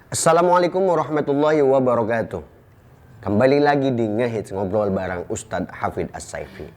Assalamualaikum warahmatullahi wabarakatuh. Kembali lagi di Ngehits Ngobrol bareng Ustadz Hafid As-Saifi.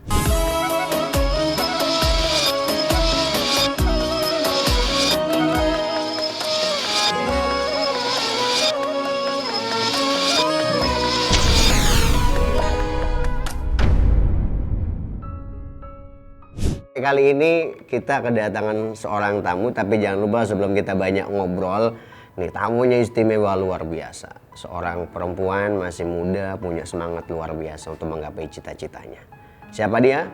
Kali ini kita kedatangan seorang tamu, tapi jangan lupa sebelum kita banyak ngobrol, nih tamunya istimewa luar biasa. Seorang perempuan masih muda, punya semangat luar biasa untuk menggapai cita-citanya. Siapa dia?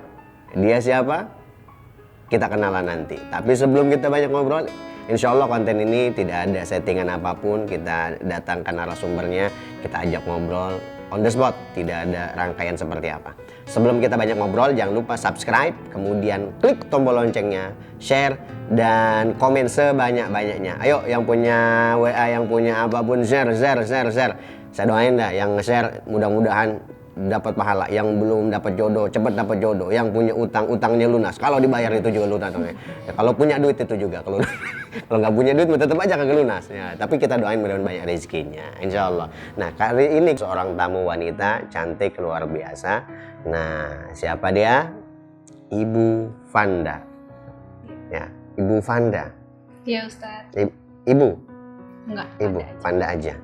Dia siapa? Kita kenalan nanti. Tapi sebelum kita banyak ngobrol, insya Allah konten ini tidak ada settingan apapun. Kita datangkan narasumbernya, kita ajak ngobrol on the spot, tidak ada rangkaian seperti apa. Sebelum kita banyak ngobrol, jangan lupa subscribe, kemudian klik tombol loncengnya, share, dan komen sebanyak-banyaknya. Ayo yang punya WA, yang punya apapun, share. Saya doain dah yang nge-share mudah-mudahan dapat pahala. Yang belum dapat jodoh, cepat dapat jodoh. Yang punya utang, utangnya lunas. Kalau dibayar itu juga lunas. Ya, kalau punya duit itu juga. Kalau nggak punya duit tetap aja kagak lunas. Ya, tapi kita doain mudah-mudahan banyak rezekinya, insya Allah. Nah, kali ini seorang tamu wanita cantik luar biasa. Nah, siapa dia? Ibu Fanda. Ya, Ibu Fanda. Iya Ustadz. Ibu? Enggak. Ibu, Fanda aja.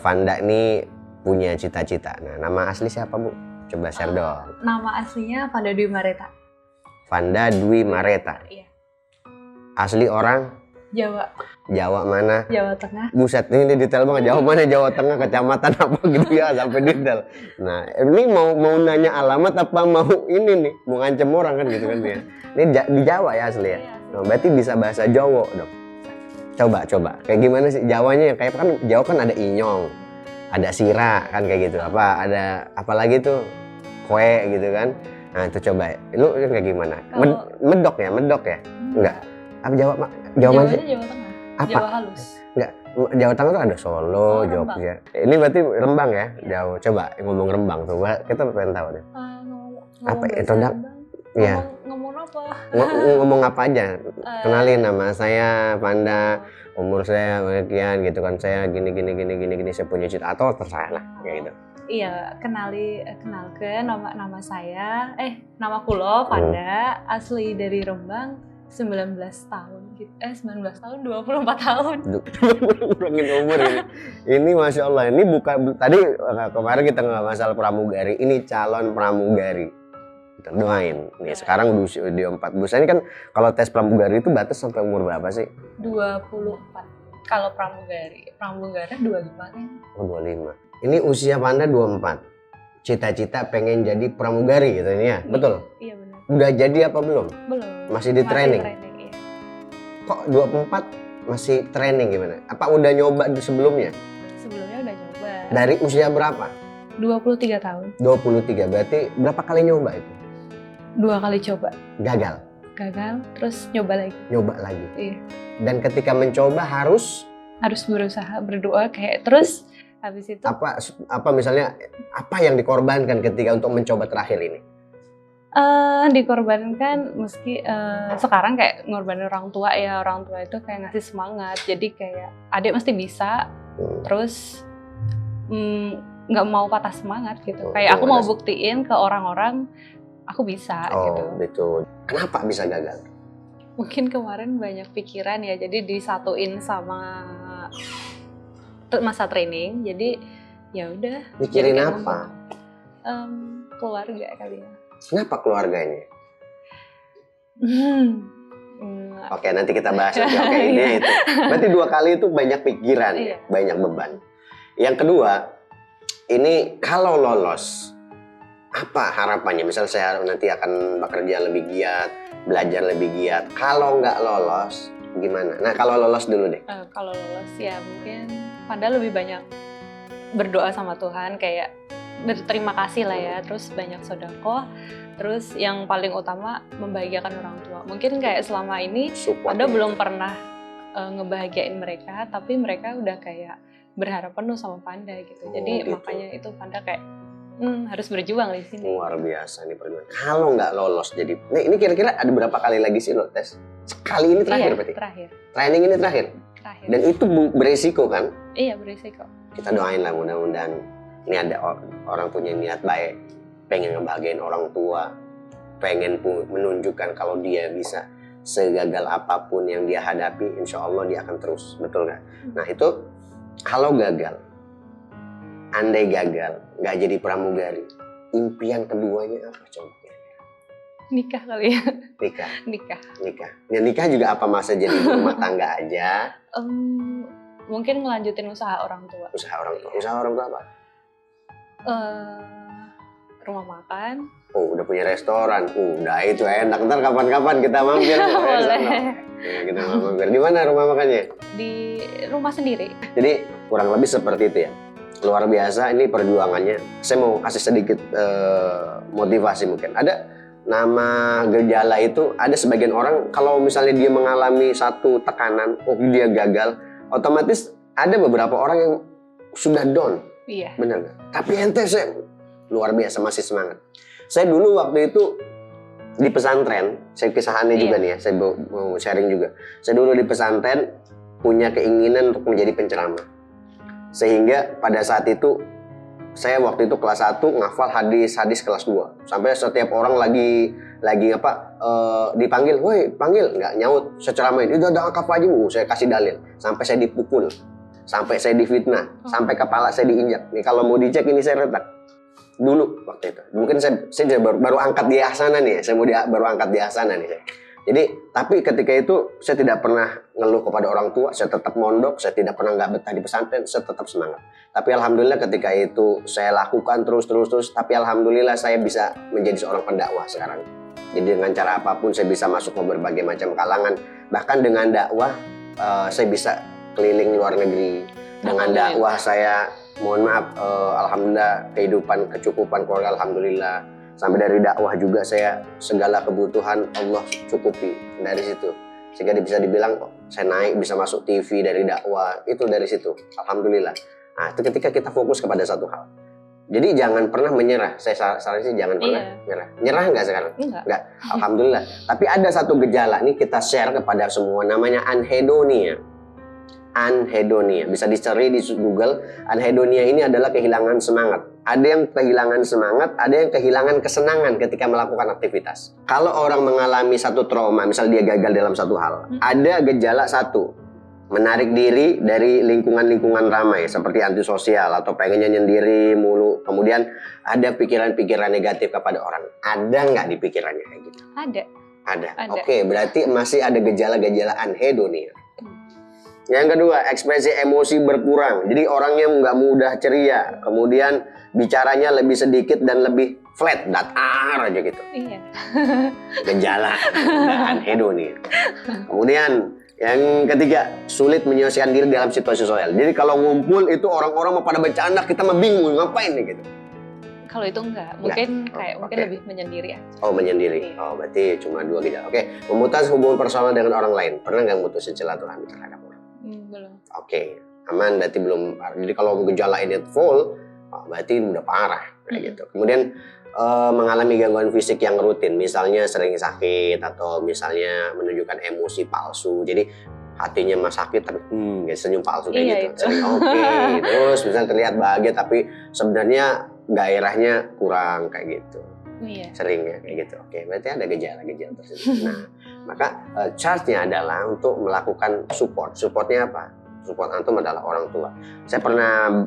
Fanda ini punya cita-cita. Nah, nama asli siapa, Bu? Coba share dong. Nama aslinya Fanda Dwi Mareta. Fanda Dwi Mareta. Iya. Asli orang? Jawa. Jawa mana? Jawa Tengah. Buset, ini detail banget. Jawa mana? Jawa Tengah, kecamatan apa gitu ya, sampai detail. Nah, ini mau nanya alamat apa mau ini nih, mau ngancem orang kan gitu kan dia. Ini di Jawa ya asli ya. Nah, berarti bisa bahasa Jawa dong. Coba. Kayak gimana sih Jawanya ya? Kayak kan Jawa kan ada inyong, ada sira kan kayak gitu. Ada apa lagi tuh? Kue gitu kan. Nah, itu coba. Lu kayak gimana? Medok ya? Enggak. Apa Jawa mana sih? Jawa Tengah. Apa? Jawa halus. Enggak, Jawa Tengah tuh ada Solo, Jogja. Ini berarti Rembang ya? Jawa. Coba ngomong Rembang tuh. Kita pengen tahu deh. Apa itu, Dak? Iya. Ngomong apa? Ngomong apa aja? Kenalin nama saya Fanda, umur saya sekian gitu kan. Saya gini saya punya cita atau terserah lah kayak gitu. Iya, kenalkan nama saya. Nama kulo Fanda, asli dari Rembang. 19 tahun gitu. 19 tahun, 24 tahun. Kurangin umur ini. Ini Masya Allah, ini bukan tadi kemarin kita nggak masalah pramugari, ini calon pramugari. Kita doain. Nih sekarang di 4 bulan. Ini kan kalau tes pramugari itu batas sampai umur berapa sih? 24. Kalau pramugari 25 kan. Oh, 25. Ini usia Fanda 24. Cita-cita pengen jadi pramugari gitu ini ya? Betul? Iya benar. Udah jadi apa belum? Belum. Masih di training? Iya. Kok 24 masih training gimana? Apa udah nyoba sebelumnya? Sebelumnya udah nyoba. Dari usia berapa? 23 tahun. 23, berarti berapa kali nyoba itu? 2 kali coba. Gagal? Gagal, terus nyoba lagi. Nyoba lagi? Iya. Dan ketika mencoba harus berusaha, berdoa kayak terus habis itu. Apa misalnya, apa yang dikorbankan ketika untuk mencoba terakhir ini? Dikorbankan meski sekarang kayak ngorbanin orang tua itu kayak ngasih semangat, jadi kayak adik mesti bisa, terus nggak mau patah semangat gitu, kayak aku mau buktiin ke orang-orang aku bisa gitu. Betul. Kenapa bisa gagal? Mungkin kemarin banyak pikiran ya, jadi disatuin sama masa training, jadi ya udah. Mikirin apa? Keluarga kali ya. Kenapa keluarganya? Oke, nanti kita bahas. Oke, ini itu. Berarti 2 kali itu banyak pikiran, ya? Banyak beban. Yang kedua, ini kalau lolos, apa harapannya? Misal saya nanti akan bekerja lebih giat, belajar lebih giat. Kalau nggak lolos, gimana? Nah, kalau lolos dulu deh. Kalau lolos ya mungkin Fanda lebih banyak berdoa sama Tuhan, kayak berterima kasih lah ya, terus banyak sedekah, terus yang paling utama membahagiakan orang tua. Mungkin kayak selama ini Fanda belum pernah ngebahagiain mereka, tapi mereka udah kayak berharap penuh sama Fanda gitu. Jadi gitu. Makanya itu Fanda kayak harus berjuang di sini. Luar biasa nih perjuangan. Kalau nggak lolos jadi, ini kira-kira ada berapa kali lagi sih lo tes? Sekali ini terakhir berarti? Terakhir. Training ini terakhir? Terakhir. Dan itu beresiko kan? Iya, berisiko. Kita doain lah mudah-mudahan ini ada orang punya niat baik, pengen ngebahagiain orang tua, pengen menunjukkan kalau dia bisa segagal apapun yang dia hadapi, insya Allah dia akan terus, betul nggak? Nah itu kalau gagal, andai gagal, nggak jadi pramugari, impian keduanya apa coba? Nikah kali ya. Nikah. Ya, nikah juga apa masa jadi rumah tangga aja? Mungkin ngelanjutin usaha orang tua. Usaha orang tua apa? Rumah makan. Oh, udah punya restoran. Udah itu enak. Ntar kapan-kapan kita mampir. Boleh. Ya, kita mampir. Di mana rumah makannya? Di rumah sendiri. Jadi kurang lebih seperti itu ya. Luar biasa ini perjuangannya. Saya mau kasih sedikit motivasi mungkin. Ada nama gejala itu, ada sebagian orang kalau misalnya dia mengalami satu tekanan, oh dia gagal, otomatis ada beberapa orang yang sudah down. Iya. Benar nggak? Tapi ente saya luar biasa masih semangat. Saya dulu waktu itu di pesantren, saya kisahannya juga nih ya, saya mau sharing juga. Saya dulu di pesantren punya keinginan untuk menjadi penceramah. Sehingga pada saat itu saya waktu itu kelas 1 ngafal hadis kelas 2. Sampai setiap orang lagi dipanggil, "Woi, panggil." Nggak nyaut, saya ceramain. "Itu ada akaf aja, Bu." Saya kasih dalil. Sampai saya dipukul. Sampai saya difitnah, sampai kepala saya diinjak. Nih kalau mau dicek ini saya retak. Dulu waktu itu. Mungkin saya baru angkat di Ahsana nih ya. Baru angkat di Ahsana nih saya. Jadi, tapi ketika itu saya tidak pernah ngeluh kepada orang tua, saya tetap mondok, saya tidak pernah nggak betah di pesantren, saya tetap semangat. Tapi alhamdulillah ketika itu saya lakukan terus, tapi alhamdulillah saya bisa menjadi seorang pendakwah sekarang. Jadi dengan cara apapun saya bisa masuk ke berbagai macam kalangan. Bahkan dengan dakwah saya bisa keliling luar negeri. Dengan dakwah saya, mohon maaf, alhamdulillah kehidupan, kecukupan keluarga alhamdulillah. Sampai dari dakwah juga saya segala kebutuhan Allah cukupi dari situ. Sehingga bisa dibilang saya naik bisa masuk TV dari dakwah, itu dari situ. Alhamdulillah. Nah, itu ketika kita fokus kepada satu hal. Jadi jangan pernah menyerah. Saya saran sih jangan pernah menyerah. Nyerah nggak sekarang? Nggak. Alhamdulillah. Tapi ada satu gejala nih kita share kepada semua, namanya anhedonia. Anhedonia, bisa dicari di Google. Anhedonia ini adalah kehilangan semangat. Ada yang kehilangan semangat, ada yang kehilangan kesenangan ketika melakukan aktivitas. Kalau orang mengalami satu trauma, misal dia gagal dalam satu hal, ada gejala satu, menarik diri dari lingkungan-lingkungan ramai, seperti antisosial atau pengennya nyendiri mulu. Kemudian ada pikiran-pikiran negatif kepada orang. Ada nggak di pikirannya kayak gitu? Ada. Oke, berarti masih ada gejala-gejala anhedonia. Yang kedua, ekspresi emosi berkurang. Jadi orangnya nggak mudah ceria. Kemudian bicaranya lebih sedikit dan lebih flat, datar aja gitu. Iya. Gejala anhedonia. Kemudian yang ketiga, sulit menyelesaikan diri dalam situasi sosial. Jadi kalau ngumpul itu orang-orang mau pada bercanda, kita mah bingung ngapain nih gitu. Kalau itu enggak, mungkin mungkin lebih menyendiri aja. Oh, menyendiri. Oh, berarti cuma dua gejala. Oke, memutus hubungan personal dengan orang lain. Pernah nggak memutusin silaturahmi terhadap orang? Belum. Oke, aman, berarti belum. Jadi kalau gejala ini full, berarti udah parah kayak gitu. Kemudian mengalami gangguan fisik yang rutin, misalnya sering sakit atau misalnya menunjukkan emosi palsu. Jadi hatinya mah sakit tapi senyum palsu kayak gitu. Sering terus misalnya terlihat bahagia tapi sebenarnya gairahnya kurang kayak gitu. Iya. Seringnya kayak gitu. Oke, berarti ada gejala-gejala tersebut. Nah, maka charge-nya adalah untuk melakukan support. Supportnya apa? Support antum adalah orang tua. Saya pernah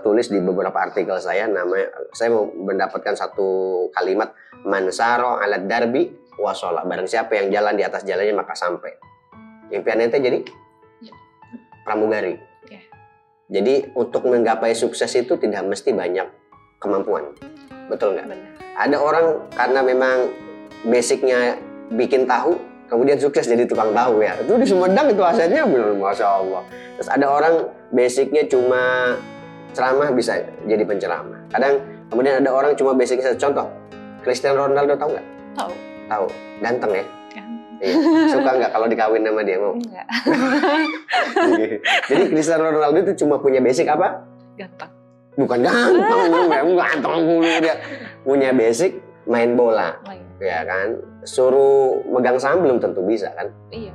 tulis di beberapa artikel saya, saya mau mendapatkan satu kalimat, mansaro alat darbi wasola. Barang siapa yang jalan di atas jalannya maka sampai. Impian ente jadi pramugari. Ya. Jadi untuk menggapai sukses itu tidak mesti banyak kemampuan. Betul nggak? Benar. Ada orang karena memang basicnya bikin tahu, kemudian sukses jadi tukang tahu ya. Itu di Sumedang itu asetnya benar, Masya Allah. Terus ada orang basicnya cuma ceramah bisa jadi penceramah. Kemudian ada orang cuma basicnya, contoh Cristiano Ronaldo, tahu nggak? Tahu. Ganteng ya? Iya. Suka nggak kalau dikawin sama dia? Mau? Enggak. Jadi Cristiano Ronaldo itu cuma punya basic apa? Gampang. Bukan ganteng dulu dia. Punya basic main bola. Ya kan? Suruh megang saham belum tentu bisa kan? Iya.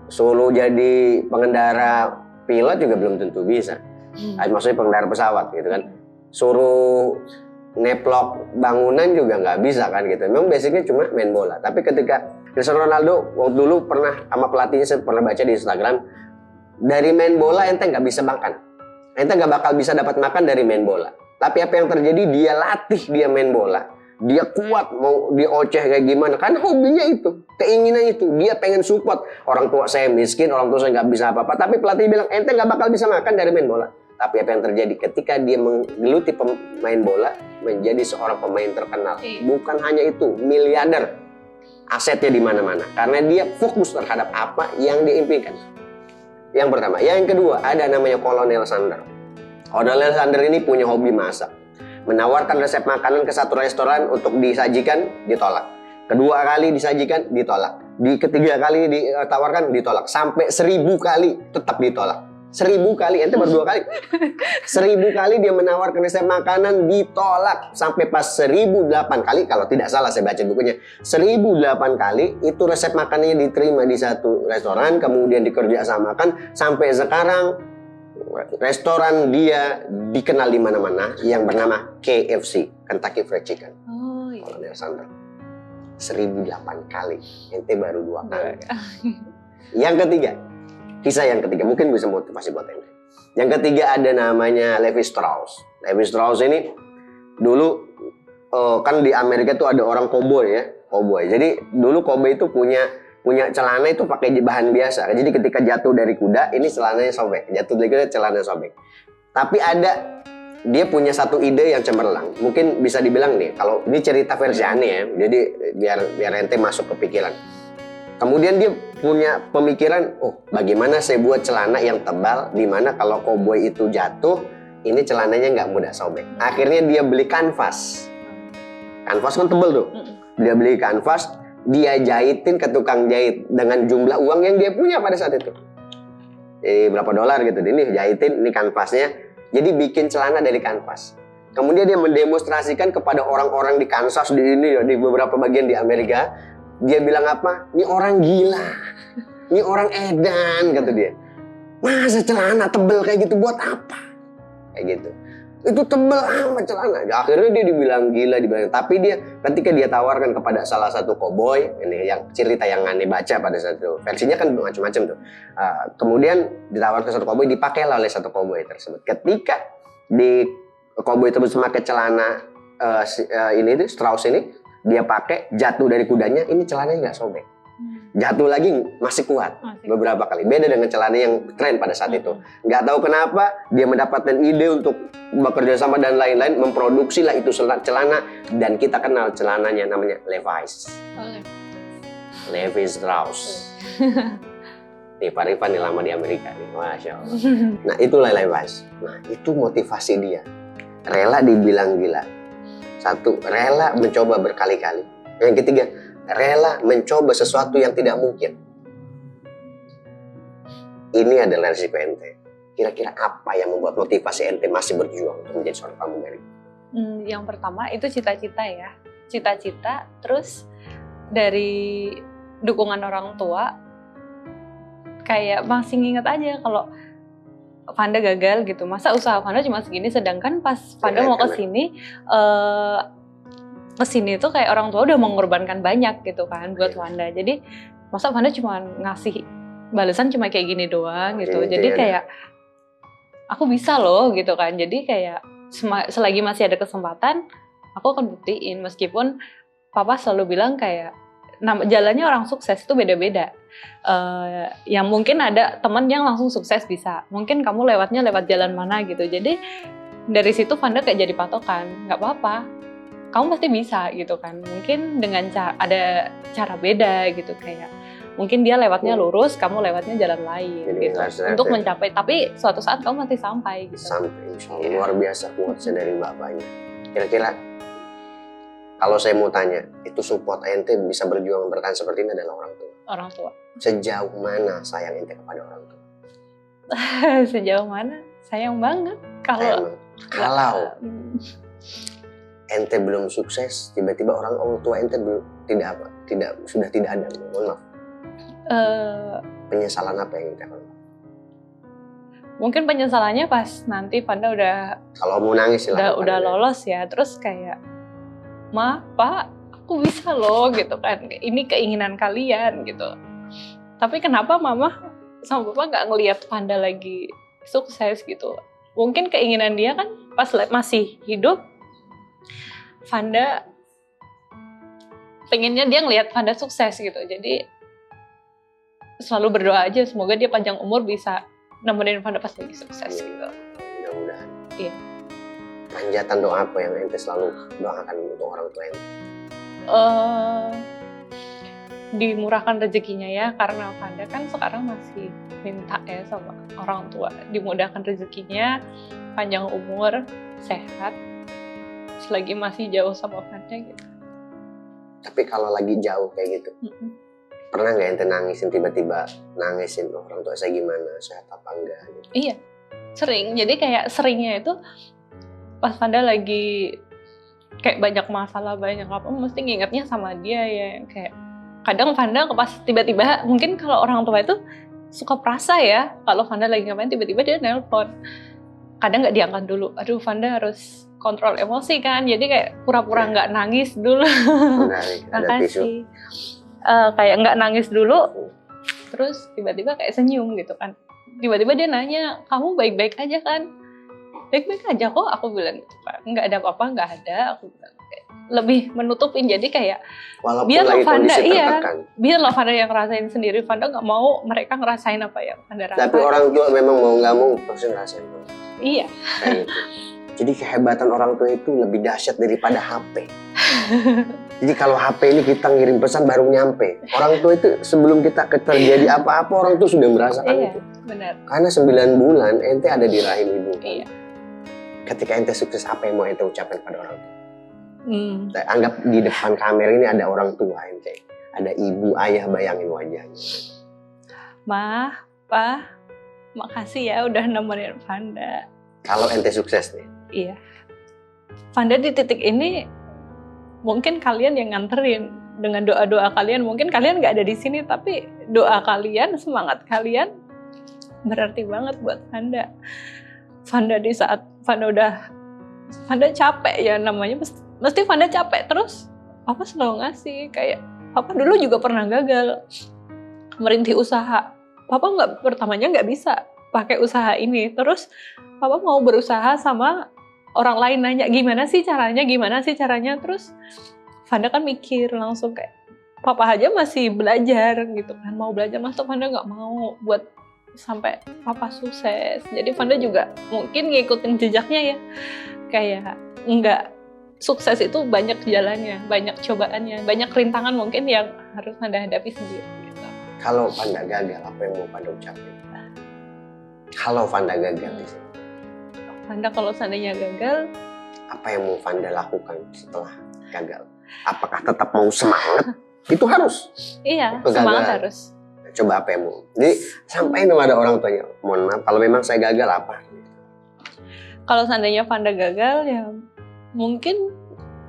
Suruh jadi pengendara pilot juga belum tentu bisa. Maksudnya pengendara pesawat gitu kan. Suruh neplok bangunan juga nggak bisa kan gitu. Memang basicnya cuma main bola. Tapi ketika Cristiano Ronaldo waktu dulu pernah sama pelatihnya, saya pernah baca di Instagram, dari main bola ente nggak bisa makan. Ente nggak bakal bisa dapat makan dari main bola. Tapi apa yang terjadi, dia latih dia main bola. Dia kuat, mau dioceh kayak gimana. Kan hobinya itu, keinginan itu. Dia pengen support. Orang tua saya miskin, orang tua saya nggak bisa apa-apa. Tapi pelatih bilang, ente nggak bakal bisa makan dari main bola. Tapi apa yang terjadi ketika dia menggeluti pemain bola, menjadi seorang pemain terkenal. Bukan hanya itu, miliarder. Asetnya di mana-mana. Karena dia fokus terhadap apa yang dia impikan. Yang pertama. Yang kedua, ada namanya Kolonel Sander. Kolonel Sander ini punya hobi masak. Menawarkan resep makanan ke satu restoran untuk disajikan, ditolak. Kedua kali disajikan, ditolak. Di ketiga kali ditawarkan, ditolak. Sampai 1000 kali tetap ditolak. 1000 kali, ente baru 2 kali. 1000 kali dia menawarkan resep makanan, ditolak. Sampai pas 1008 kali, kalau tidak salah saya baca bukunya, 1008 kali itu resep makanannya diterima di satu restoran, kemudian dikerjasamakan. Sampai sekarang restoran dia dikenal di mana-mana yang bernama KFC, Kentucky Fried Chicken. Oh iya. Kolonel Sander. 1008 kali, ente baru 2 kali. Yang ketiga, kisah yang ketiga, mungkin bisa motivasi buat ente. Yang ketiga ada namanya Levi Strauss. Levi Strauss ini dulu kan di Amerika tuh ada orang koboi ya, koboi. Jadi dulu koboi itu punya celana itu pakai bahan biasa. Jadi ketika jatuh dari kuda, ini celananya sobek. Jatuh dari kuda, celananya sobek. Tapi dia punya satu ide yang cemerlang. Mungkin bisa dibilang nih, kalau ini cerita versi aneh ya. Jadi biar ente masuk ke pikiran. Kemudian dia punya pemikiran, bagaimana saya buat celana yang tebal, di mana kalau koboi itu jatuh, ini celananya nggak mudah sobek. Akhirnya dia beli kanvas. Kanvas kan tebal tuh. Dia beli kanvas, dia jahitin ke tukang jahit dengan jumlah uang yang dia punya pada saat itu. Berapa dolar gitu. Ini jahitin, ini kanvasnya. Jadi bikin celana dari kanvas. Kemudian dia mendemonstrasikan kepada orang-orang di Kansas di beberapa bagian di Amerika. Dia bilang apa? Ini orang gila. Ini orang edan, kata dia. Masa celana tebel kayak gitu buat apa? Kayak gitu. Itu tebel amat celana. Akhirnya dia dibilang gila, tapi dia ketika dia tawarkan kepada salah satu koboi, ini yang cerita yang aneh baca pada satu versinya kan macam-macam tuh. Kemudian ditawarkan satu koboi, dipakailah oleh satu koboi tersebut. Ketika di koboi tersebut memakai celana ini tuh Strauss ini, dia pakai, jatuh dari kudanya, ini celananya nggak sobek. Jatuh lagi masih kuat beberapa kali. Beda dengan celana yang tren pada saat itu. Nggak tahu kenapa dia mendapatkan ide untuk bekerja sama dan lain-lain, memproduksi lah itu celana, dan kita kenal celananya namanya Levi's. Levi Strauss. Nih Pak Rifan nih lama di Amerika nih, Masya Allah. Nah itulah Levi's. Nah itu motivasi dia. Rela dibilang gila. Satu, rela mencoba berkali-kali. Yang ketiga, rela mencoba sesuatu yang tidak mungkin. Ini adalah resiko ente. Kira-kira apa yang membuat motivasi ente masih berjuang untuk menjadi seorang pramugari? Yang pertama itu cita-cita ya. Cita-cita, terus dari dukungan orang tua, kayak masih nginget aja kalau Vanda gagal gitu. Masa usaha Vanda cuma segini, sedangkan pas Vanda mau kesini tuh kayak orang tua udah mengorbankan banyak gitu kan buat Vanda. Jadi masa Vanda cuma ngasih balasan cuma kayak gini doang gitu. Jadi kayak aku bisa loh gitu kan. Jadi kayak selagi masih ada kesempatan, aku akan buktiin. Meskipun Papa selalu bilang kayak jalannya orang sukses itu beda-beda. Yang mungkin ada teman yang langsung sukses bisa. Mungkin kamu lewatnya lewat jalan mana gitu. Jadi dari situ Vanda kayak jadi patokan. Nggak apa-apa. Kamu pasti bisa gitu kan. Mungkin dengan ada cara beda gitu kayak. Mungkin dia lewatnya lurus, kamu lewatnya jalan lain gitu. Untuk mencapai. Tapi suatu saat kamu nanti sampai gitu. Sampai. Insya Allah. Luar biasa kuatnya dari bapaknya. Kira-kira kalau saya mau tanya, itu support ente bisa berjuang bertahan seperti ini adalah orang tua. Orang tua. Sejauh mana sayang ente kepada orang tua? Sejauh mana? Sayang banget. Kalau ente belum sukses, tiba-tiba orang tua ente sudah tidak ada. Mohon maaf. Penyesalan apa yang ente lakukan? Mungkin penyesalannya pas nanti Fanda Kalau mau nangis silahkan. udah lolos ya, terus kayak, Ma, Pak, aku bisa loh gitu kan, ini keinginan kalian gitu. Tapi kenapa Mama sama Papa nggak ngelihat Fanda lagi sukses gitu? Mungkin keinginan dia kan pas masih hidup, Fanda pengennya dia ngelihat Fanda sukses gitu. Jadi selalu berdoa aja, semoga dia panjang umur bisa nemenin Fanda pas lagi sukses gitu. Mudah-mudahan. Iya. Panjatan doa apa yang ente selalu doakan untuk orang tua ente? Dimurahkan rezekinya ya, karena Fanda kan sekarang masih minta ya sama orang tua, dimudahkan rezekinya, panjang umur, sehat, selagi masih jauh sama Fanda gitu. Tapi kalau lagi jauh kayak gitu, pernah nggak ente nangisin, tiba-tiba nangisin orang tua saya gimana, sehat apa enggak gitu? Iya, sering. Jadi kayak seringnya itu pas Fanda lagi kayak banyak masalah, banyak apa, mesti ngingetnya sama dia ya. Kayak kadang Fanda pas tiba-tiba, mungkin kalau orang tua itu suka perasa ya, kalau Fanda lagi ngapain tiba-tiba dia nelpon. Kadang nggak diangkat dulu, aduh Fanda harus kontrol emosi kan, jadi kayak pura-pura nggak nangis dulu. Makasih. Kayak nggak nangis dulu, terus tiba-tiba kayak senyum gitu kan. Tiba-tiba dia nanya, kamu baik-baik aja kan? Baik-baik aja kok, aku bilang gitu kan. Nggak ada apa-apa, nggak ada, aku bilang. Lebih menutupin, jadi kayak walaupun biar lagi Fanda tertekan. Biar Fanda yang ngerasain sendiri. Fanda nggak mau mereka ngerasain apa yang Fanda rasain. Tapi orang tua memang mau nggak mau pasti ngerasain. Iya. Kayak gitu. Jadi kehebatan orang tua itu lebih dahsyat daripada HP. Jadi kalau HP ini kita ngirim pesan baru nyampe. Orang tua itu sebelum kita terjadi apa-apa, orang tua sudah merasakan itu. Benar. Karena 9 bulan ente ada di rahim ibu. Iya. Ketika ente sukses, apa yang mau ente ucapkan pada orang tua? Anggap di depan kamera ini ada orang tua ente. Ada ibu, ayah, bayangin wajahnya. Ma, Pa, makasih ya udah nemenin Fanda. Kalau ente sukses nih. Iya. Fanda di titik ini mungkin kalian yang nganterin dengan doa-doa kalian. Mungkin kalian nggak ada di sini, tapi doa kalian, semangat kalian berarti banget buat Fanda. Fanda di saat Fanda capek ya, namanya mesti Fanda capek, terus Papa selalu ngasih. Kayak Papa dulu juga pernah gagal merintih usaha. Papa pertamanya nggak bisa pakai usaha ini, terus Papa mau berusaha sama orang lain, nanya gimana sih caranya, terus Fanda kan mikir langsung kayak Papa aja masih belajar gitu kan, mau belajar, masa Fanda nggak mau buat sampai Papa sukses. Jadi Fanda juga mungkin ngikutin jejaknya ya, kayak nggak sukses itu banyak jalannya, banyak cobaannya, banyak rintangan mungkin yang harus Fanda hadapi sendiri gitu. Kalau Fanda gagal, apa yang mau Fanda ucapin? Kalau Fanda gagal di sini. Fanda kalau seandainya gagal, apa yang mau Fanda lakukan setelah gagal? Apakah tetap mau semangat? Itu harus. Iya, semangat harus. Coba apa yang mau? Jadi sampaikan kepada orang tuanya, mohon maaf kalau memang saya gagal apa? Kalau seandainya Fanda gagal ya mungkin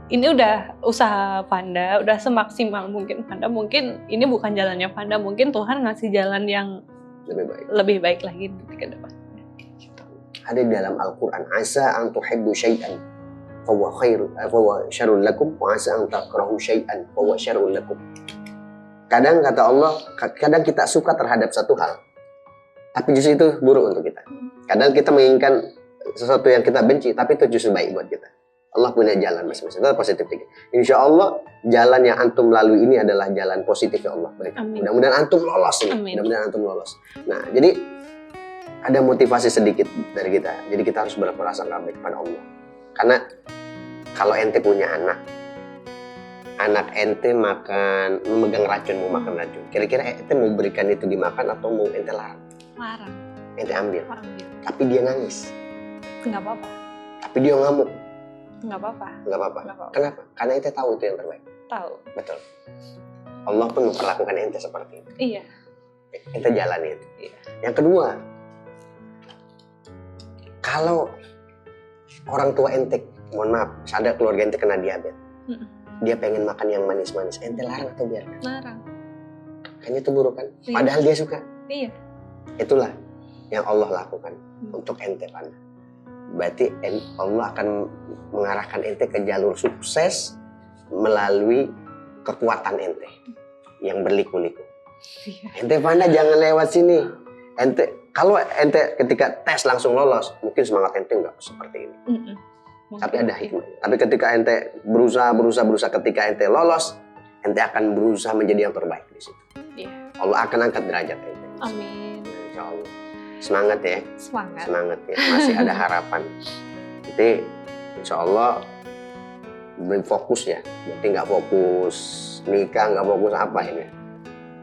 ini udah usaha Fanda, udah semaksimal mungkin Fanda. Mungkin ini bukan jalannya Fanda, mungkin Tuhan ngasih jalan yang lebih baik lagi ke depan. Ada di dalam Al-Quran, asa an tuhibbu syai'an fahuwa syarrun lakum wa asa an takrahu syai'an fahuwa syarrun lakum. Kadang kata Allah, kadang kita suka terhadap satu hal, tapi justru itu buruk untuk kita. Kadang kita menginginkan sesuatu yang kita benci, tapi itu justru baik buat kita. Allah punya jalan masing-masing, itu positif tinggi. Insya Allah jalan yang antum lalui ini adalah jalan positif yang Allah berikan. Mudah-mudahan antum lolos ini. Mudah-mudahan antum lolos. Nah, jadi ada motivasi sedikit dari kita. Jadi kita harus berprasangka baik kepada Allah. Karena kalau ente punya anak ente memegang racun, mau makan racun. Kira-kira ente mau berikan itu dimakan atau mau ente larang? Larang. Ente ambil. Tapi dia nangis. Nggak apa-apa. Tapi dia ngamuk. Nggak apa-apa. Nggak apa-apa. Kenapa? Karena ente tahu itu yang terbaik. Tahu. Betul. Allah pun memperlakukan ente seperti itu. Iya. Ente jalani itu. Iya. Yang kedua, kalau orang tua ente, mohon maaf, ada keluarga ente kena diabetes, dia pengen makan yang manis-manis, ente larang atau biarkan? Larang. Kan itu buruk kan? Iya. Padahal dia suka. Iya. Itulah yang Allah lakukan untuk ente Panda. Berarti Allah akan mengarahkan ente ke jalur sukses melalui kekuatan ente yang berliku-liku. Ente Panda jangan lewat sini. Kalau ente ketika tes langsung lolos, mungkin semangat ente nggak seperti ini. Tapi ada hikmah. Tapi ketika ente berusaha ketika ente lolos, ente akan berusaha menjadi yang terbaik di situ. Allah akan angkat derajat ente. Amin. Insya Allah. Semangat ya. Semangat Ya. Masih ada harapan. Nanti insya Allah fokus ya. Berarti nggak fokus nikah, nggak fokus apa ini.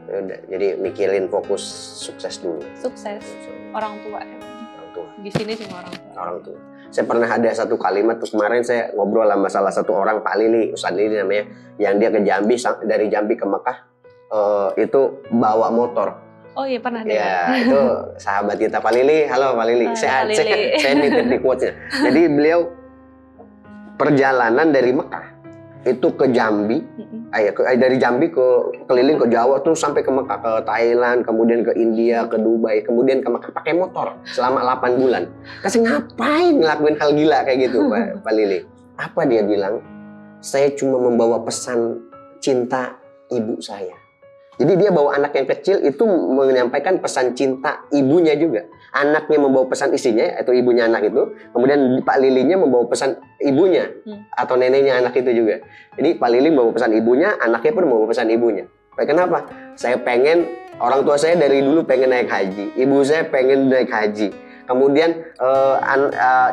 Udah, jadi mikirin fokus sukses dulu. Sukses. Orang tua ya. Orang tua. Di sini cuma orang tua. Orang tua. Saya pernah ada satu kalimat tuh kemarin saya ngobrol sama salah satu orang, Pak Lili, Ustadz Lili namanya, yang dia ke Jambi, dari Jambi ke Mekah itu bawa motor. Oh iya pernah deh. Ya itu sahabat kita Pak Lili. Halo Pak Lili. Saya nitip di quotes-nya. Jadi beliau perjalanan dari Mekah itu ke Jambi, dari Jambi keliling ke Jawa terus sampai ke Mekah, ke Thailand, kemudian ke India, ke Dubai, kemudian ke Mekah pakai motor selama 8 bulan. Kasih ngapain ngelakuin hal gila kayak gitu Pak Lili? Apa dia bilang? Saya cuma membawa pesan cinta ibu saya. Jadi dia bawa anak yang kecil itu menyampaikan pesan cinta ibunya juga. Anaknya membawa pesan istrinya atau ibunya anak itu. Kemudian Pak Lilinya membawa pesan ibunya atau neneknya anak itu juga. Jadi Pak Lili membawa pesan ibunya, anaknya pun membawa pesan ibunya. Kenapa? Saya pengen, orang tua saya dari dulu pengen naik haji. Ibu saya pengen naik haji. Kemudian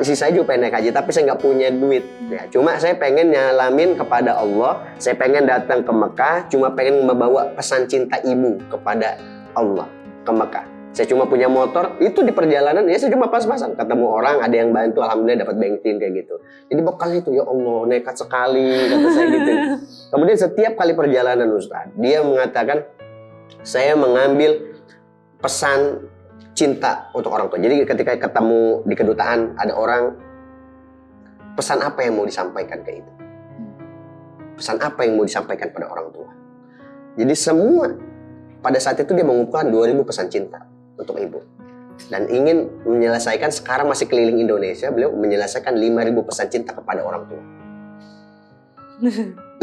istri saya juga pengen naik haji, tapi saya nggak punya duit. Ya, cuma saya pengen nyalamin kepada Allah, saya pengen datang ke Mekah, cuma pengen membawa pesan cinta ibu kepada Allah ke Mekah. Saya cuma punya motor, itu di perjalanan ya saya cuma pas-pasan. Ketemu orang, ada yang bantu, alhamdulillah dapat bensin kayak gitu. Jadi bekal itu, ya Allah nekat sekali, kata saya gitu. Kemudian setiap kali perjalanan Ustaz, dia mengatakan, saya mengambil pesan cinta untuk orang tua. Jadi ketika ketemu di kedutaan ada orang, pesan apa yang mau disampaikan ke itu? Pesan apa yang mau disampaikan pada orang tua? Jadi semua pada saat itu dia mengumpulkan 2000 pesan cinta untuk ibu. Dan ingin menyelesaikan, sekarang masih keliling Indonesia, beliau menyelesaikan 5000 pesan cinta kepada orang tua.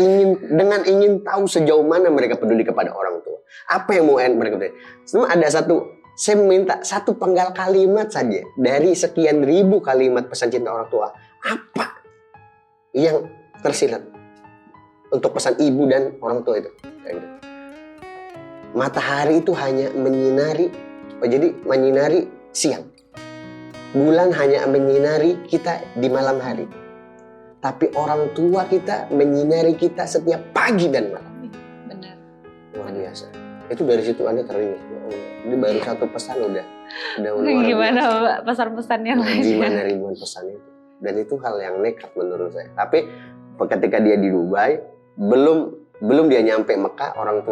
ingin tahu sejauh mana mereka peduli kepada orang tua. Apa yang mau mereka peduli? Semua ada saya minta satu penggal kalimat saja dari sekian ribu kalimat pesan cinta orang tua. Apa yang tersirat untuk pesan ibu dan orang tua itu? Matahari itu hanya menyinari, menyinari siang. Bulan hanya menyinari kita di malam hari. Tapi orang tua kita menyinari kita setiap pagi dan malam. Benar. Luar biasa. Itu dari situ Anda teringat. Ini baru satu pesan udah Gimana pesan-pesan yang lain? Gimana ribuan pesan itu. Dan itu hal yang nekat menurut saya. Tapi ketika dia di Dubai, belum dia nyampe Mekah, orang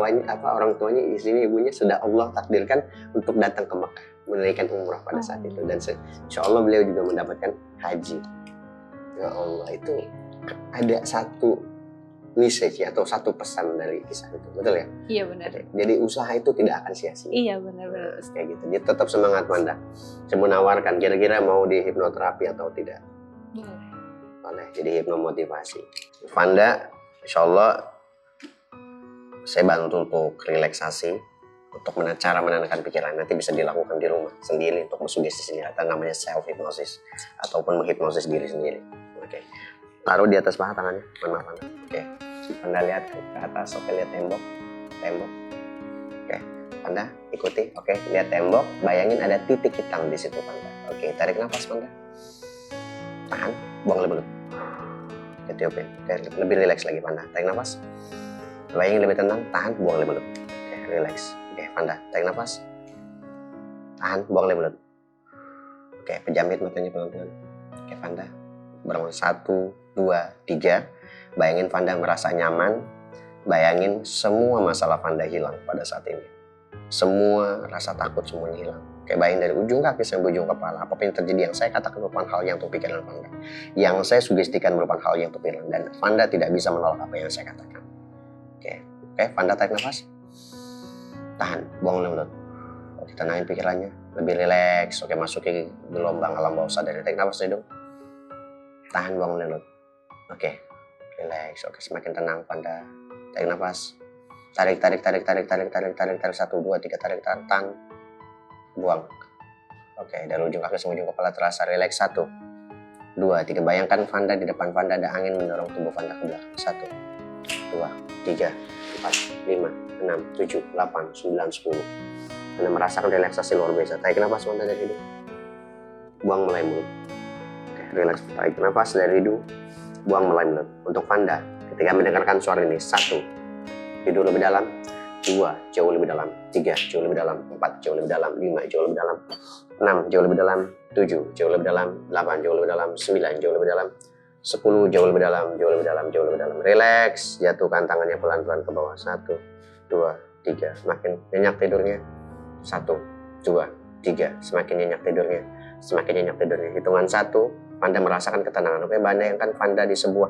tuanya istrinya, ibunya sudah Allah takdirkan untuk datang ke Mekah menunaikan umrah pada saat itu. Dan insya Allah beliau juga mendapatkan haji. Ya Allah, itu ada satu message atau satu pesan dari kisah itu, betul ya? Iya benar. Jadi usaha itu tidak akan sia-sia. Iya benar. Kayak gitu. Jadi tetap semangat Wanda. Saya menawarkan kira-kira mau di hipnoterapi atau tidak? Boleh. Jadi hipnomotivasi. Wanda, insya Allah saya bantu untuk relaksasi, untuk cara menenangkan pikiran. Nanti bisa dilakukan di rumah sendiri untuk mensugesti sendiri. Atau namanya self hypnosis ataupun menghipnosis diri sendiri. Oke. Taruh di atas paha tangannya. Mana? Oke. Anda lihat ke atas, oke, lihat tembok. Oke, Anda ikuti, oke, lihat tembok, bayangin ada titik hitam di situ, Anda. Oke, tarik nafas, Anda. Tahan, buang lebih. Oke, lebih rileks lagi, Anda. Tarik nafas. Bayangin lebih tenang, tahan, buang lebih. Oke, rileks. Oke, Anda, tarik nafas. Tahan, buang lebih. Oke, pejamit matanya pelan-pelan. Oke, Anda. Berapa? 1, 2, 3. Bayangin Vanda merasa nyaman, bayangin semua masalah Vanda hilang pada saat ini. Semua rasa takut semuanya hilang. Kayak bayangin dari ujung kaki sampai ujung kepala. Apapun yang terjadi, yang saya katakan merupakan hal yang untuk pikiran Vanda. Yang saya sugestikan merupakan hal yang untuk pikiran. Dan Vanda tidak bisa menolak apa yang saya katakan. Oke, Vanda tarik nafas. Tahan, buang mulut. Oke, tenangin pikirannya, lebih rileks. Oke, masuki gelombang alam bawah sadar. Tarik nafas dari hidung, tahan, buang melalui mulut. Oke, rileks. Oke, semakin tenang Panda. Tarik nafas, tarik, 1, 2, 3, tahan, buang. Oke, dari ujung kaki sampai ujung kepala terasa rileks. 1, 2, 3. Bayangkan Panda, di depan Panda ada angin mendorong tubuh Panda ke belakang. 1, 2, 3, 4, 5, 6, 7, 8, 9, 10. Anda merasakan relaksasi luar biasa. Tarik nafas Panda dari hidung, buang melalui mulut. Oke, rileks. Tarik nafas dari hidung, buang melalui mulut. Untuk Panda, ketika mendengarkan suara ini, 1, tidur lebih dalam, 2, jauh lebih dalam, 3, jauh lebih dalam, 4, jauh lebih dalam, 5, jauh lebih dalam, 6, jauh lebih dalam, 7, jauh lebih dalam, 8, jauh lebih dalam, 9, jauh lebih dalam, 10, jauh lebih dalam, jauh lebih dalam, jauh lebih dalam. Rileks, jatuhkan tangannya pelan-pelan ke bawah. 1, 2, 3. Semakin nyenyak tidurnya. 1, 2, 3. Semakin nyenyak tidurnya. Semakin nyenyak tidurnya. Hitungan 1, Panda merasakan ketenangan. Oke, bayangkan Panda di sebuah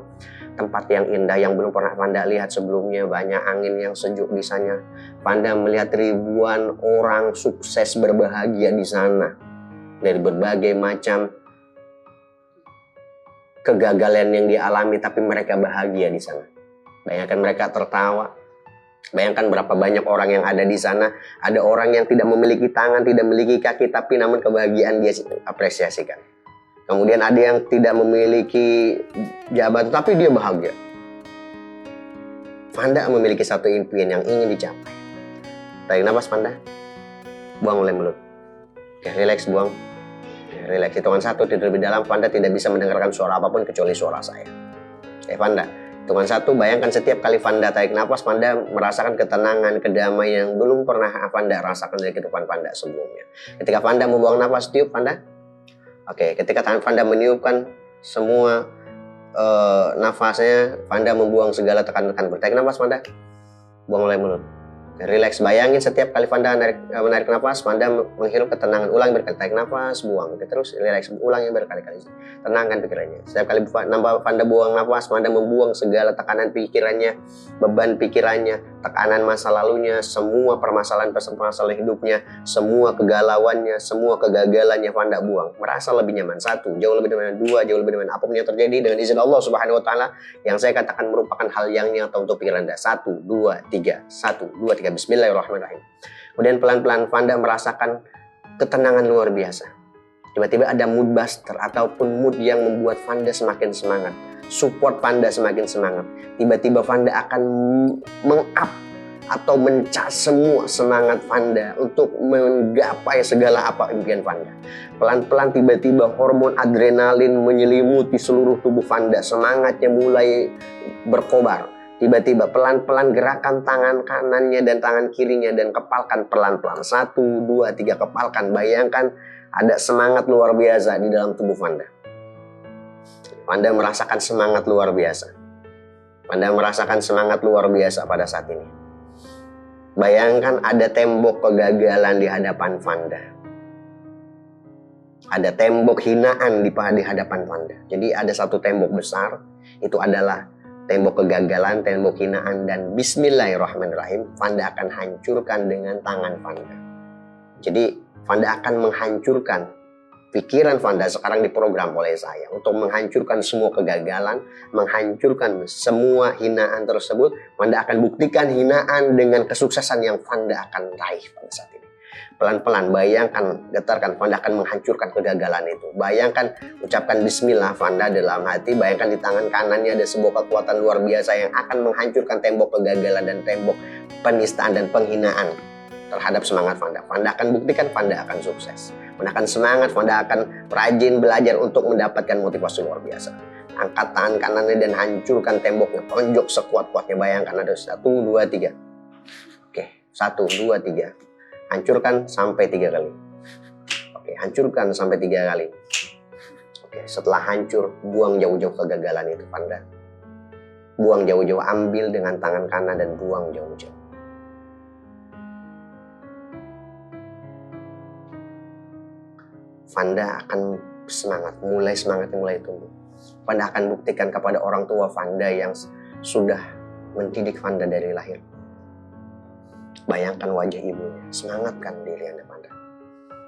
tempat yang indah yang belum pernah Panda lihat sebelumnya. Banyak angin yang sejuk di sana. Panda melihat ribuan orang sukses berbahagia di sana. Dari berbagai macam kegagalan yang dialami, tapi mereka bahagia di sana. Bayangkan mereka tertawa. Bayangkan berapa banyak orang yang ada di sana. Ada orang yang tidak memiliki tangan, tidak memiliki kaki, tapi namun kebahagiaan dia apresiasikan. Kemudian ada yang tidak memiliki jabatan, tapi dia bahagia. Panda memiliki satu impian yang ingin dicapai. Tarik nafas Panda, buang oleh mulut. Oke, rileks, buang. Rileks. Hitungan 1, tidur lebih dalam. Panda tidak bisa mendengarkan suara apapun kecuali suara saya. Panda, hitungan 1, bayangkan setiap kali Panda tarik nafas, Panda merasakan ketenangan, kedamaian yang belum pernah Panda rasakan dari kehidupan Panda sebelumnya. Ketika Panda membuang nafas, tiup Panda. Oke, ketika tangan Panda meniupkan semua nafasnya, Panda membuang segala tekan-tekan. Tarik nafas Panda, buang oleh mulut. Relax, bayangin setiap kali Panda menarik nafas, Panda menghirup ketenangan. Ulang berkali, tarik nafas, buang. Terus relax, ulang yang berkali-kali. Tenangkan pikirannya. Setiap kali Panda buang nafas, Panda membuang segala tekanan pikirannya, beban pikirannya, tekanan masa lalunya, semua permasalahan hidupnya, semua kegalauannya, semua kegagalannya Panda buang. Merasa lebih nyaman. 1, jauh lebih nyaman. 2, jauh lebih nyaman. Apapun yang terjadi dengan izin Allah Subhanahu wa taala, yang saya katakan merupakan hal yang nyata untuk pikiran Anda. 1, 2, 3. 1, 2, 3. Bismillahirrahmanirrahim. Kemudian pelan-pelan Panda merasakan ketenangan luar biasa. Tiba-tiba ada mood booster ataupun mood yang membuat Panda semakin semangat. Support Panda semakin semangat. Tiba-tiba Panda akan meng-up atau mencas semua semangat Panda untuk menggapai segala apa impian Panda. Pelan-pelan tiba-tiba hormon adrenalin menyelimuti seluruh tubuh Panda. Semangatnya mulai berkobar. Tiba-tiba pelan-pelan gerakan tangan kanannya dan tangan kirinya dan kepalkan pelan-pelan. 1, 2, 3, kepalkan. Bayangkan ada semangat luar biasa di dalam tubuh Panda. Panda merasakan semangat luar biasa. Panda merasakan semangat luar biasa pada saat ini. Bayangkan ada tembok kegagalan di hadapan Panda. Ada tembok hinaan di hadapan Panda. Jadi ada satu tembok besar, itu adalah tembok kegagalan, tembok hinaan, dan bismillahirrahmanirrahim, Panda akan hancurkan dengan tangan Panda. Jadi Panda akan menghancurkan pikiran Panda sekarang diprogram oleh saya untuk menghancurkan semua kegagalan, menghancurkan semua hinaan tersebut. Panda akan buktikan hinaan dengan kesuksesan yang Panda akan raih pada saat ini. Pelan-pelan bayangkan, getarkan, Panda akan menghancurkan kegagalan itu. Bayangkan, ucapkan bismillah Panda dalam hati. Bayangkan di tangan kanannya ada sebuah kekuatan luar biasa yang akan menghancurkan tembok kegagalan dan tembok penistaan dan penghinaan terhadap semangat Panda. Panda akan buktikan Panda akan sukses. Panda akan semangat, Panda akan rajin belajar untuk mendapatkan motivasi luar biasa. Angkat tangan kanannya dan hancurkan temboknya. Tonjok sekuat-kuatnya. Bayangkan ada 1, 2, 3. Oke, 1, 2, 3. Hancurkan sampai 3 kali. Oke, hancurkan sampai 3 kali. Oke, setelah hancur, buang jauh-jauh kegagalan itu Panda. Buang jauh-jauh, ambil dengan tangan kanan dan buang jauh-jauh. Panda akan semangatnya mulai tumbuh. Panda akan buktikan kepada orang tua Panda yang sudah mendidik Panda dari lahir. Bayangkan wajah ibunya, semangat kan diri Anda Fanda.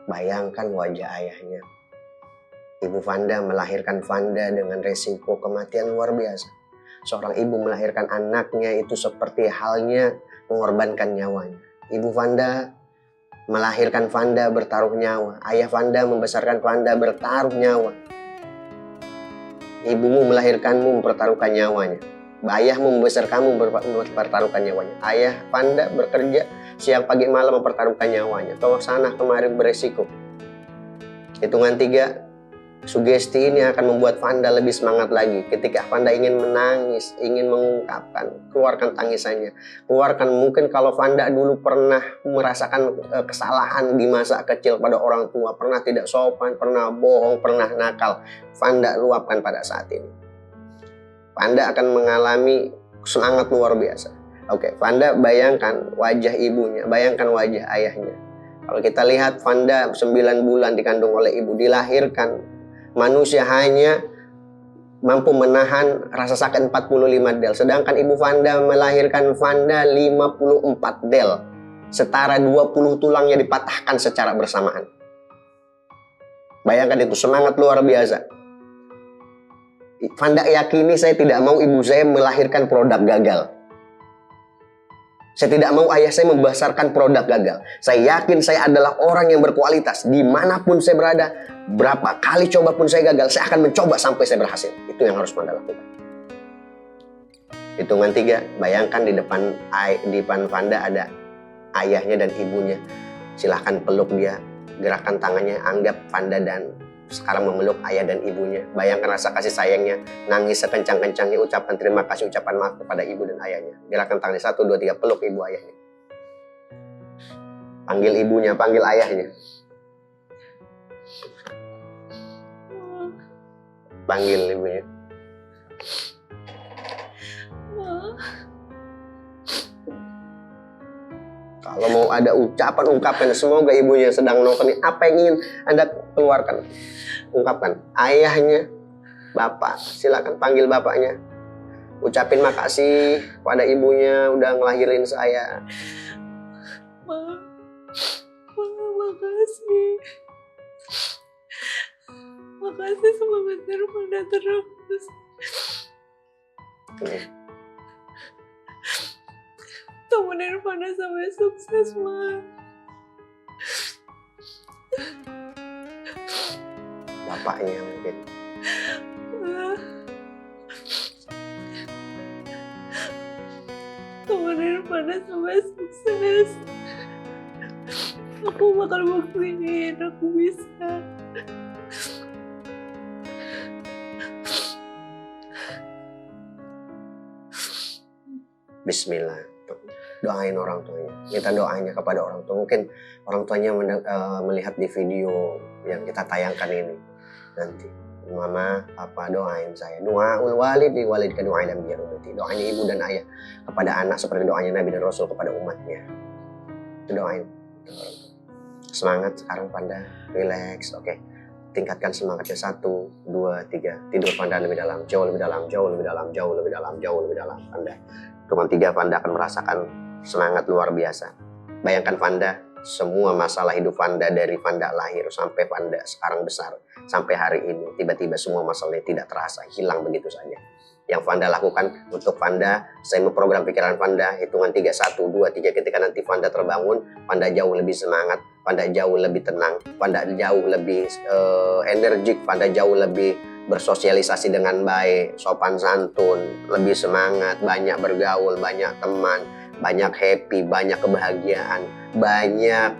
Bayangkan wajah ayahnya. Ibu Fanda melahirkan Fanda dengan resiko kematian luar biasa. Seorang ibu melahirkan anaknya itu seperti halnya mengorbankan nyawanya. Ibu Fanda melahirkan Fanda bertaruh nyawa. Ayah Fanda membesarkan Fanda bertaruh nyawa. Ibumu melahirkanmu mempertaruhkan nyawanya. Ayahmu membesarkanmu mempertaruhkan nyawanya. Ayah Fanda bekerja siang pagi malam mempertaruhkan nyawanya. Ke sana kemari beresiko. Hitungan 3, sugesti ini akan membuat Fanda lebih semangat lagi. Ketika Fanda ingin menangis, ingin mengungkapkan, keluarkan tangisannya. Keluarkan, mungkin kalau Fanda dulu pernah merasakan kesalahan di masa kecil pada orang tua, pernah tidak sopan, pernah bohong, pernah nakal, Fanda luapkan pada saat ini. Fanda akan mengalami semangat luar biasa. Oke, Fanda bayangkan wajah ibunya, bayangkan wajah ayahnya. Kalau kita lihat Fanda 9 bulan dikandung oleh ibu, dilahirkan. Manusia hanya mampu menahan rasa sakit 45 del. Sedangkan ibu Fanda melahirkan Fanda 54 del. Setara 20 tulangnya dipatahkan secara bersamaan. Bayangkan itu, semangat luar biasa. Fanda yakini, saya tidak mau ibu saya melahirkan produk gagal. Saya tidak mau ayah saya membesarkan produk gagal. Saya yakin saya adalah orang yang berkualitas. Dimanapun saya berada, berapa kali coba pun saya gagal, saya akan mencoba sampai saya berhasil. Itu yang harus Fanda lakukan. Hitungan 3, bayangkan di depan Fanda ada ayahnya dan ibunya. Silahkan peluk dia, gerakan tangannya, anggap Fanda dan sekarang memeluk ayah dan ibunya. Bayangkan rasa kasih sayangnya, nangis sekencang-kencangnya, ucapan terima kasih, ucapan maaf kepada ibu dan ayahnya. Gerakan tangannya 1, 2, 3, peluk ibu ayahnya. Panggil ibunya, panggil ayahnya. Panggil ibunya. Kalau mau ada ucapan, ungkapkan. Semoga ibunya sedang nonton ini. Apa yang ingin Anda keluarkan, ungkapkan. Ayahnya, bapak, silakan panggil bapaknya. Ucapin makasih pada ibunya udah ngelahirin saya. Makasih. Makasih, semangatnya Fanda terus. Temenin Fanda sampai sukses, Ma. Bapaknya mungkin. Temenin Fanda sampai sukses. Aku bakal buktiin aku bisa. Bismillah. Doain orang tuanya. Minta doanya kepada orang tua. Mungkin orang tuanya melihat di video yang kita tayangkan ini. Nanti, mama, papa doain saya. Doaul walid li walid ka doain anbiya ummati. Doanya ibu dan ayah kepada anak seperti doanya Nabi dan Rasul kepada umatnya. Doain. Semangat sekarang Fanda, relax, oke. Tingkatkan semangatnya 1, 2, 3. Tidur Fanda lebih dalam, jauh lebih dalam, jauh lebih dalam, jauh lebih dalam, jauh lebih dalam Fanda. Hitungan 3, Fanda akan merasakan semangat luar biasa. Bayangkan Fanda, semua masalah hidup Fanda dari Fanda lahir sampai Fanda sekarang besar, sampai hari ini, tiba-tiba semua masalahnya tidak terasa, hilang begitu saja. Yang Fanda lakukan untuk Fanda, saya memprogram pikiran Fanda, hitungan 3, 1, 2, 3, ketika nanti Fanda terbangun, Fanda jauh lebih semangat, Fanda jauh lebih tenang, Fanda jauh lebih energik, Fanda jauh lebih bersosialisasi dengan baik, sopan santun, lebih semangat, banyak bergaul, banyak teman, banyak happy, banyak kebahagiaan, banyak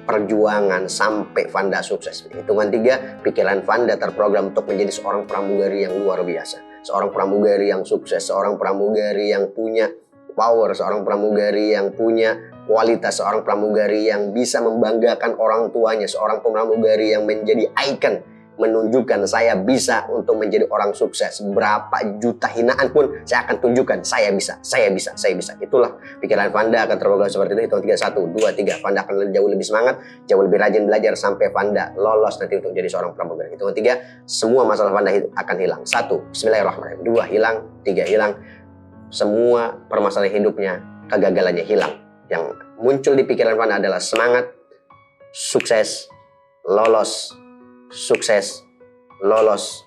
perjuangan sampai Fanda sukses. Hitungan 3, pikiran Fanda terprogram untuk menjadi seorang pramugari yang luar biasa, seorang pramugari yang sukses, seorang pramugari yang punya power, seorang pramugari yang punya kualitas, seorang pramugari yang bisa membanggakan orang tuanya, seorang pramugari yang menjadi ikon, menunjukkan saya bisa untuk menjadi orang sukses. Berapa juta hinaan pun saya akan tunjukkan saya bisa, saya bisa, saya bisa. Itulah pikiran Fanda akan terprogram seperti itu. Hitung 3, 1, 2, 3. Fanda akan jauh lebih semangat, jauh lebih rajin belajar sampai Fanda lolos nanti untuk jadi seorang pramugari. Hitung 3, semua masalah Fanda akan hilang. 1, bismillahirrahmanirrahim. 2, hilang. 3, hilang. Semua permasalahan hidupnya, kegagalannya hilang. yang muncul di pikiran Fanda adalah semangat, sukses, lolos, sukses, lolos,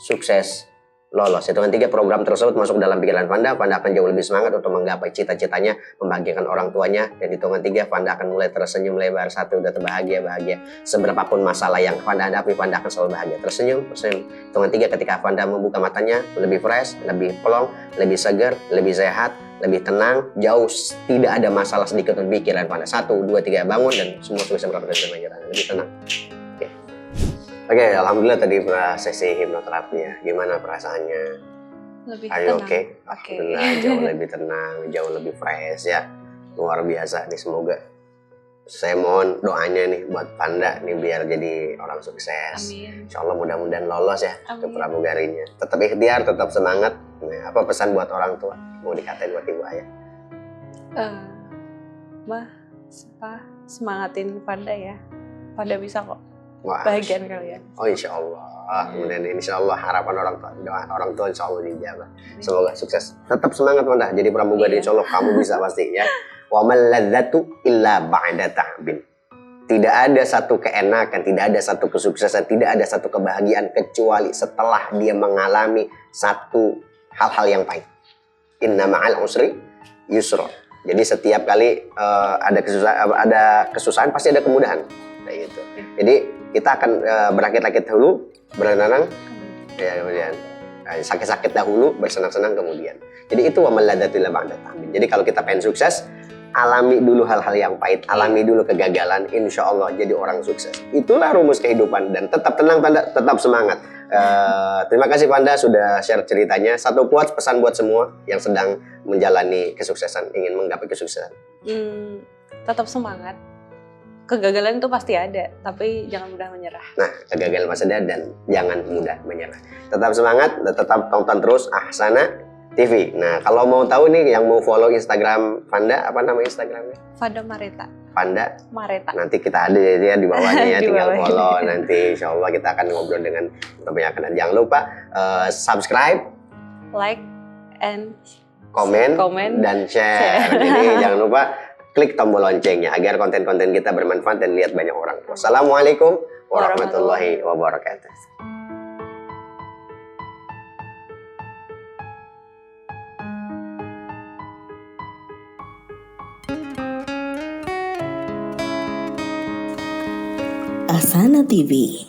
sukses, lolos. Hitungan 3 program tersebut masuk dalam pikiran Fanda akan jauh lebih semangat untuk menggapai cita-citanya, membahagiakan orang tuanya, dan hitungan 3 Fanda akan mulai tersenyum lebar. 1 udah bahagia. Seberapapun masalah yang Fanda hadapi, Fanda akan selalu bahagia. Tersenyum. Hitungan 3 ketika Fanda membuka matanya, lebih fresh, lebih plong, lebih segar, lebih sehat, lebih tenang, jauh tidak ada masalah sedikit di pikiran Fanda. 1, 2, 3 bangun dan semua bisa berproses lebih tenang. Oke, alhamdulillah tadi sesi hipnoterapi ya. Gimana perasaannya? Lebih Ayo, tenang. oke. Alhamdulillah jauh lebih tenang, jauh lebih fresh ya. Luar biasa nih, semoga. Saya mohon doanya nih buat Fanda nih biar jadi orang sukses. Amin. Insya Allah mudah-mudahan lolos ya ke Amin. pramugarinya. Tetap ikhtiar, tetap semangat. Nah, apa pesan buat orang tua? Mau dikatain buat ibu ayah? Semangatin Fanda ya. Fanda bisa kok. Wah, Bahagian kalian. oh insya Allah. Kemudian insya Allah harapan orang tua insya Allah dijawab. Semoga sukses. Tetap semangat Fanda. Jadi pramugari insya Allah kamu bisa pasti ya. Wa mal ladzatu illa ba'da ta'bin. Tidak ada satu keenakan, tidak ada satu kesuksesan, tidak ada satu kebahagiaan kecuali setelah dia mengalami satu hal-hal yang pahit. Inna ma'al usri yusra. Jadi setiap kali ada kesusahan pasti ada kemudahan. Kayak gitu. Jadi kita akan berakit-rakit dahulu, berenang, ya kemudian sakit-sakit dahulu, bersenang-senang kemudian. Jadi itu wa mal ladzatu illa ba'da ta'bin. Jadi kalau kita pengen sukses, alami dulu hal-hal yang pahit, alami dulu kegagalan, insya Allah jadi orang sukses. Itulah rumus kehidupan dan tetap tenang Fanda, tetap semangat. Terima kasih Fanda sudah share ceritanya. Satu quotes pesan buat semua yang sedang menjalani kesuksesan, ingin menggapai kesuksesan. Tetap semangat. Kegagalan itu pasti ada, tapi jangan mudah menyerah. Nah, kegagalan pasti ada dan jangan mudah menyerah. Tetap semangat, tetap tonton terus Ahsana TV. Nah, kalau mau tahu nih yang mau follow Instagram Fanda, apa nama Instagramnya? Fanda Mareta. Fanda Mareta. Nanti kita ada ya di bawahnya ya, Di tinggal bawahnya. follow. Nanti insya Allah kita akan ngobrol dengan kebanyakan. Dan jangan lupa subscribe, Like and komen, Komen. dan share. Jadi jangan lupa klik tombol loncengnya agar konten-konten kita bermanfaat dan lihat banyak orang. Wassalamualaikum warahmatullahi wabarakatuh. Ahsana TV.